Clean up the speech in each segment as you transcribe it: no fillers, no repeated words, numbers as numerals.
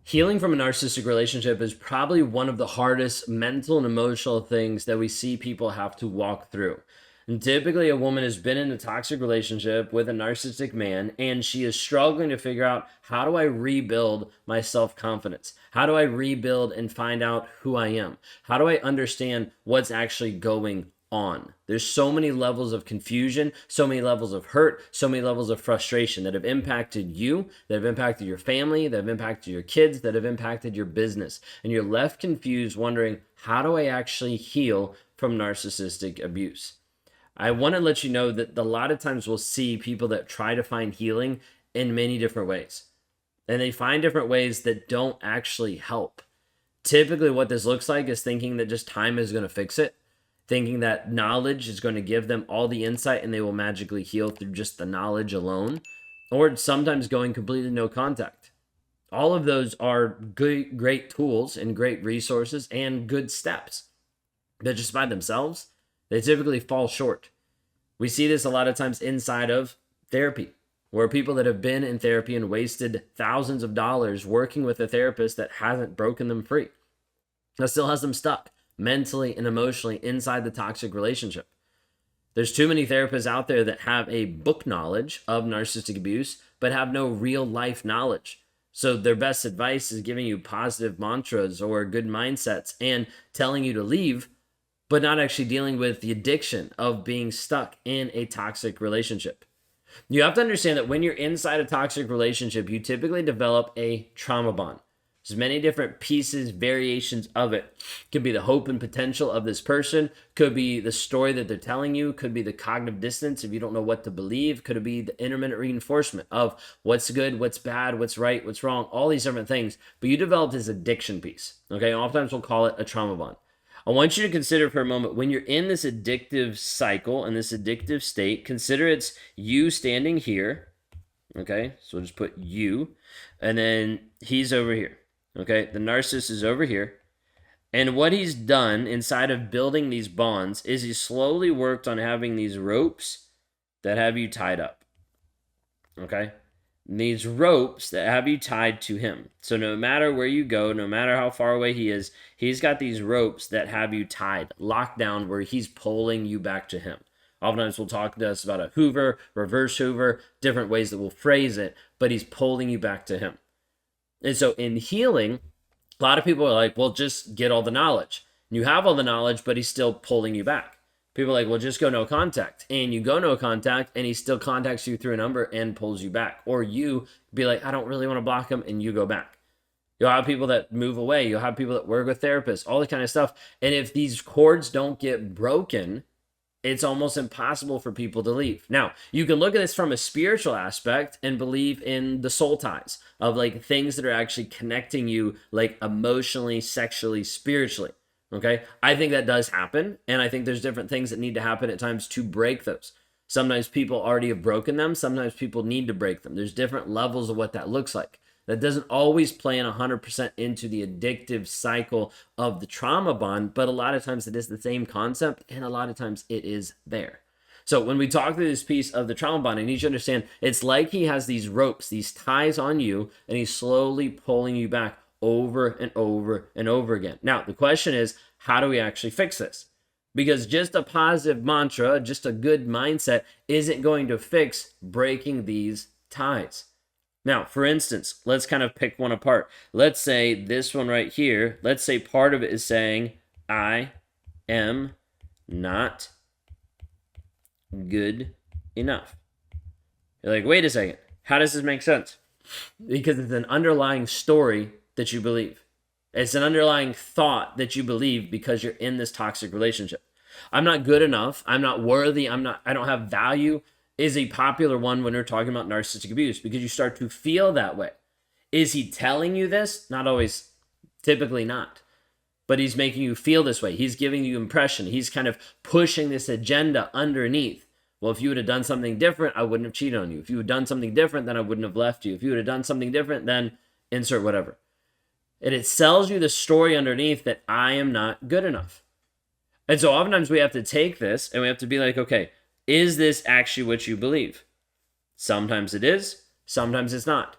Healing from a narcissistic relationship is probably one of the hardest mental and emotional things that we see people have to walk through. And typically, a woman has been in a toxic relationship with a narcissistic man, and she is struggling to figure out, how do I rebuild my self confidence? How do I rebuild and find out who I am? How do I understand what's actually going on? There's so many levels of confusion, so many levels of hurt, so many levels of frustration that have impacted you, that have impacted your family, that have impacted your kids, that have impacted your business. And you're left confused, wondering, how do I actually heal from narcissistic abuse? I want to let you know that a lot of times we'll see people that try to find healing in many different ways. And they find different ways that don't actually help. Typically, what this looks like is thinking that just time is going to fix it, thinking that knowledge is going to give them all the insight and they will magically heal through just the knowledge alone, or sometimes going completely no contact. All of those are good, great tools and great resources and good steps. But just by themselves, they typically fall short. We see this a lot of times inside of therapy, where people that have been in therapy and wasted thousands of dollars working with a therapist that hasn't broken them free, that still has them stuck mentally and emotionally inside the toxic relationship. There's too many therapists out there that have a book knowledge of narcissistic abuse, but have no real life knowledge. So their best advice is giving you positive mantras or good mindsets and telling you to leave, but not actually dealing with the addiction of being stuck in a toxic relationship. You have to understand that when you're inside a toxic relationship, you typically develop a trauma bond. There's many different pieces, variations of it. Could be the hope and potential of this person. Could be the story that they're telling you. Could be the cognitive dissonance if you don't know what to believe. Could it be the intermittent reinforcement of what's good, what's bad, what's right, what's wrong, all these different things. But you develop this addiction piece. Okay, oftentimes we'll call it a trauma bond. I want you to consider for a moment, when you're in this addictive cycle and this addictive state, consider it's you standing here. Okay, so we'll just put you, and then he's over here. Okay, the narcissist is over here. And what he's done inside of building these bonds is he slowly worked on having these ropes that have you tied up. Okay? These ropes that have you tied to him. So no matter where you go, no matter how far away he is, he's got these ropes that have you tied, locked down, where he's pulling you back to him. Oftentimes we'll talk to us about a Hoover, reverse Hoover, different ways that we'll phrase it, but he's pulling you back to him. And so in healing, a lot of people are like, well, just get all the knowledge. You have all the knowledge, but he's still pulling you back. People are like, well, just go no contact. And you go no contact, and he still contacts you through a number and pulls you back. Or you be like, I don't really want to block him, and you go back. You'll have people that move away. You'll have people that work with therapists, all that kind of stuff. And if these cords don't get broken, it's almost impossible for people to leave. Now, you can look at this from a spiritual aspect and believe in the soul ties of like things that are actually connecting you like emotionally, sexually, spiritually. Okay, I think that does happen. And I think there's different things that need to happen at times to break those. Sometimes people already have broken them. Sometimes people need to break them. There's different levels of what that looks like. That doesn't always play in 100% into the addictive cycle of the trauma bond, but a lot of times it is the same concept, and a lot of times it is there. So when we talk through this piece of the trauma bond, I need you to understand it's like he has these ropes, these ties on you, and he's slowly pulling you back over and over and over again. Now, the question is, how do we actually fix this? Because just a positive mantra, just a good mindset isn't going to fix breaking these ties. Now, for instance, let's kind of pick one apart. Let's say this one right here, let's say part of it is saying, I am not good enough. You're like, wait a second, how does this make sense? Because it's an underlying story that you believe. It's an underlying thought that you believe because you're in this toxic relationship. I'm not good enough. I'm not worthy. I don't have value is a popular one when we're talking about narcissistic abuse because you start to feel that way. Is he telling you this? Not always, typically not. But he's making you feel this way. He's giving you impression. He's kind of pushing this agenda underneath. Well, if you would have done something different, I wouldn't have cheated on you. If you had done something different, then I wouldn't have left you. If you would have done something different, then insert whatever. And it sells you the story underneath that I am not good enough. And so oftentimes we have to take this and we have to be like, okay, is this actually what you believe? Sometimes it is, sometimes it's not.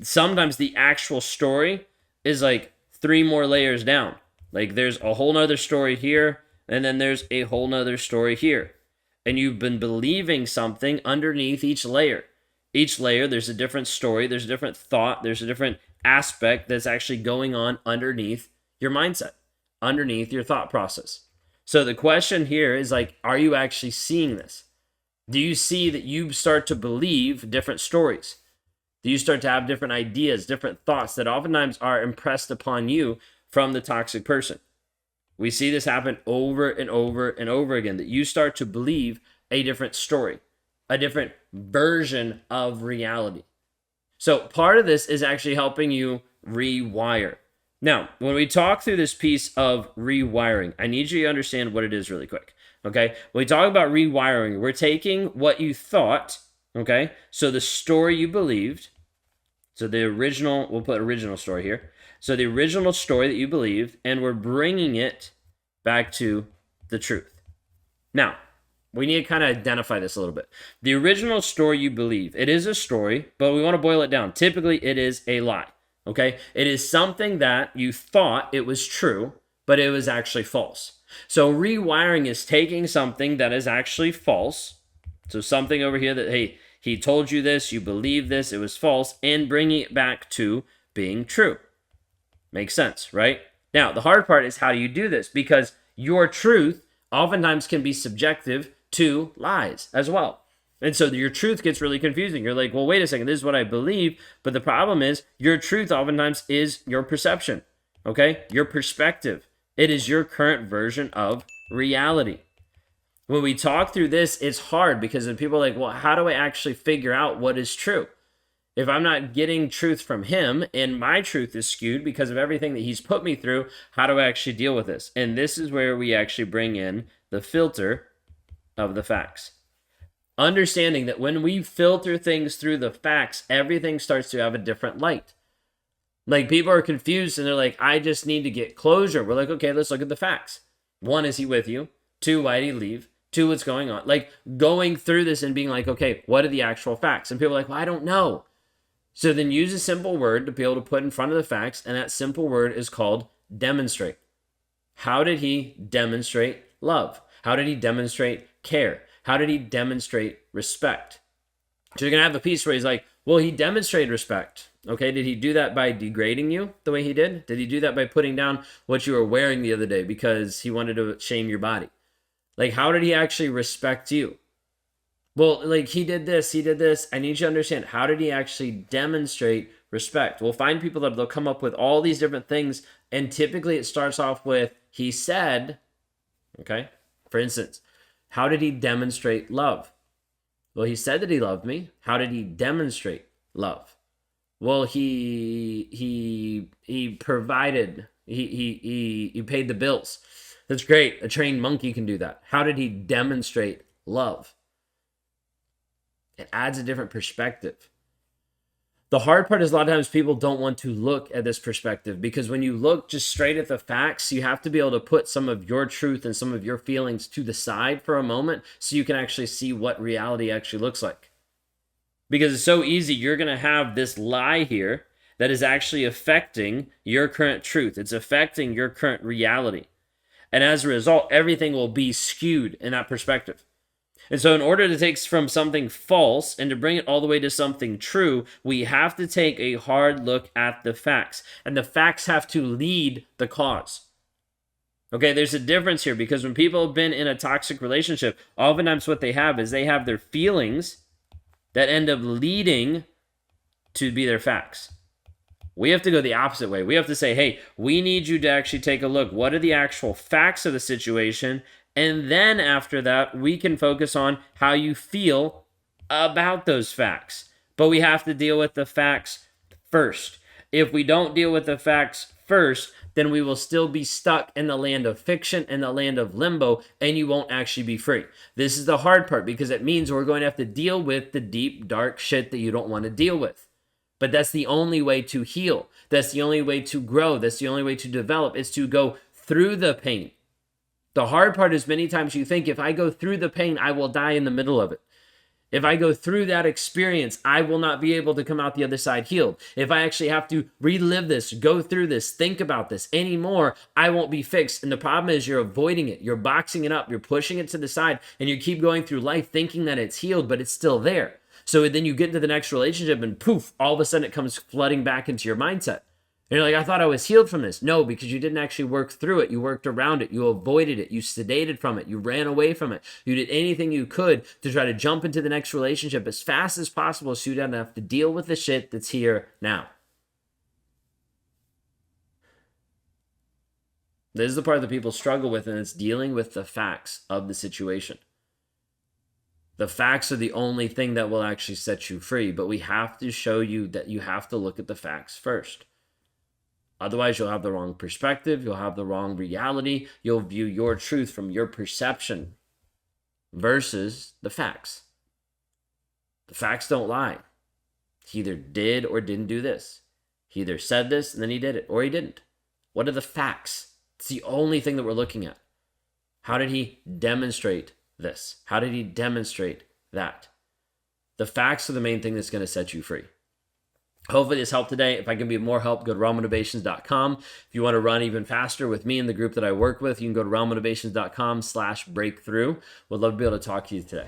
Sometimes the actual story is like 3 more layers down. Like there's a whole nother story here, and then there's a whole nother story here. And you've been believing something underneath each layer. Each layer, there's a different story, there's a different thought, there's a different aspect that's actually going on underneath your mindset, underneath your thought process. So the question here is like, are you actually seeing this? Do you see that you start to believe different stories? Do you start to have different ideas, different thoughts that oftentimes are impressed upon you from the toxic person? We see this happen over and over and over again, that you start to believe a different story, a different version of reality. So part of this is actually helping you rewire. Now, when we talk through this piece of rewiring, I need you to understand what it is really quick. Okay? When we talk about rewiring, we're taking what you thought, okay? So the story you believed, so the original, we'll put original story here. So the original story that you believed, and we're bringing it back to the truth. Now, we need to kind of identify this a little bit. The original story you believe, it is a story, but we want to boil it down. Typically, it is a lie, okay? It is something that you thought it was true, but it was actually false. So rewiring is taking something that is actually false, so something over here that, hey, he told you this, you believe this, it was false, and bringing it back to being true. Makes sense, right? Now, the hard part is how do you do this? Because your truth oftentimes can be subjective to lies as well. And so your truth gets really confusing. You're like, well, wait a second, this is what I believe. But the problem is your truth oftentimes is your perception, okay? Your perspective. It is your current version of reality. When we talk through this, it's hard because then people are like, well, how do I actually figure out what is true? If I'm not getting truth from him and my truth is skewed because of everything that he's put me through, how do I actually deal with this? And this is where we actually bring in the filter of the facts. Understanding that when we filter things through the facts, everything starts to have a different light. Like people are confused and they're like, I just need to get closure. We're like, okay, let's look at the facts. 1, is he with you? 2, why did he leave? 2, what's going on? Like going through this and being like, okay, what are the actual facts? And people are like, well, I don't know. So then use a simple word to be able to put in front of the facts, and that simple word is called demonstrate. How did he demonstrate love? How did he demonstrate care? How did he demonstrate respect? So you're going to have a piece where he's like, well, he demonstrated respect. Okay, did he do that by degrading you the way he did? Did he do that by putting down what you were wearing the other day because he wanted to shame your body? Like, how did he actually respect you? Well, like he did this. I need you to understand, how did he actually demonstrate respect? We'll find people that they'll come up with all these different things, and typically it starts off with, he said, okay? For instance, how did he demonstrate love? Well, he said that he loved me. How did he demonstrate love? Well, he provided, he paid the bills. That's great. A trained monkey can do that. How did he demonstrate love? It adds a different perspective. The hard part is a lot of times people don't want to look at this perspective, because when you look just straight at the facts, you have to be able to put some of your truth and some of your feelings to the side for a moment so you can actually see what reality actually looks like. Because it's so easy, you're going to have this lie here that is actually affecting your current truth. It's affecting your current reality. And as a result, everything will be skewed in that perspective. And so in order to take from something false and to bring it all the way to something true, we have to take a hard look at the facts. And the facts have to lead the cause. Okay, there's a difference here, because when people have been in a toxic relationship, oftentimes what they have is they have their feelings that end up leading to be their facts. We have to go the opposite way. We have to say, hey, we need you to actually take a look. What are the actual facts of the situation? And then after that, we can focus on how you feel about those facts. But we have to deal with the facts first. If we don't deal with the facts first, then we will still be stuck in the land of fiction and the land of limbo, and you won't actually be free. This is the hard part, because it means we're going to have to deal with the deep, dark shit that you don't want to deal with. But that's the only way to heal. That's the only way to grow. That's the only way to develop, is to go through the pain. The hard part is many times you think, if I go through the pain, I will die in the middle of it. If I go through that experience, I will not be able to come out the other side healed. If I actually have to relive this, go through this, think about this anymore, I won't be fixed. And the problem is you're avoiding it. You're boxing it up. You're pushing it to the side, and you keep going through life thinking that it's healed, but it's still there. So then you get into the next relationship and poof, all of a sudden it comes flooding back into your mindset. And you're like, I thought I was healed from this. No, because you didn't actually work through it. You worked around it. You avoided it. You sedated from it. You ran away from it. You did anything you could to try to jump into the next relationship as fast as possible so you don't have to deal with the shit that's here now. This is the part that people struggle with, and it's dealing with the facts of the situation. The facts are the only thing that will actually set you free, but we have to show you that you have to look at the facts first. Otherwise, you'll have the wrong perspective. You'll have the wrong reality. You'll view your truth from your perception versus the facts. The facts don't lie. He either did or didn't do this. He either said this and then he did it, or he didn't. What are the facts? It's the only thing that we're looking at. How did he demonstrate this? How did he demonstrate that? The facts are the main thing that's going to set you free. Hopefully this helped today. If I can be of more help, go to realmotivations.com. If you want to run even faster with me and the group that I work with, you can go to realmotivations.com/breakthrough. Would love to be able to talk to you today.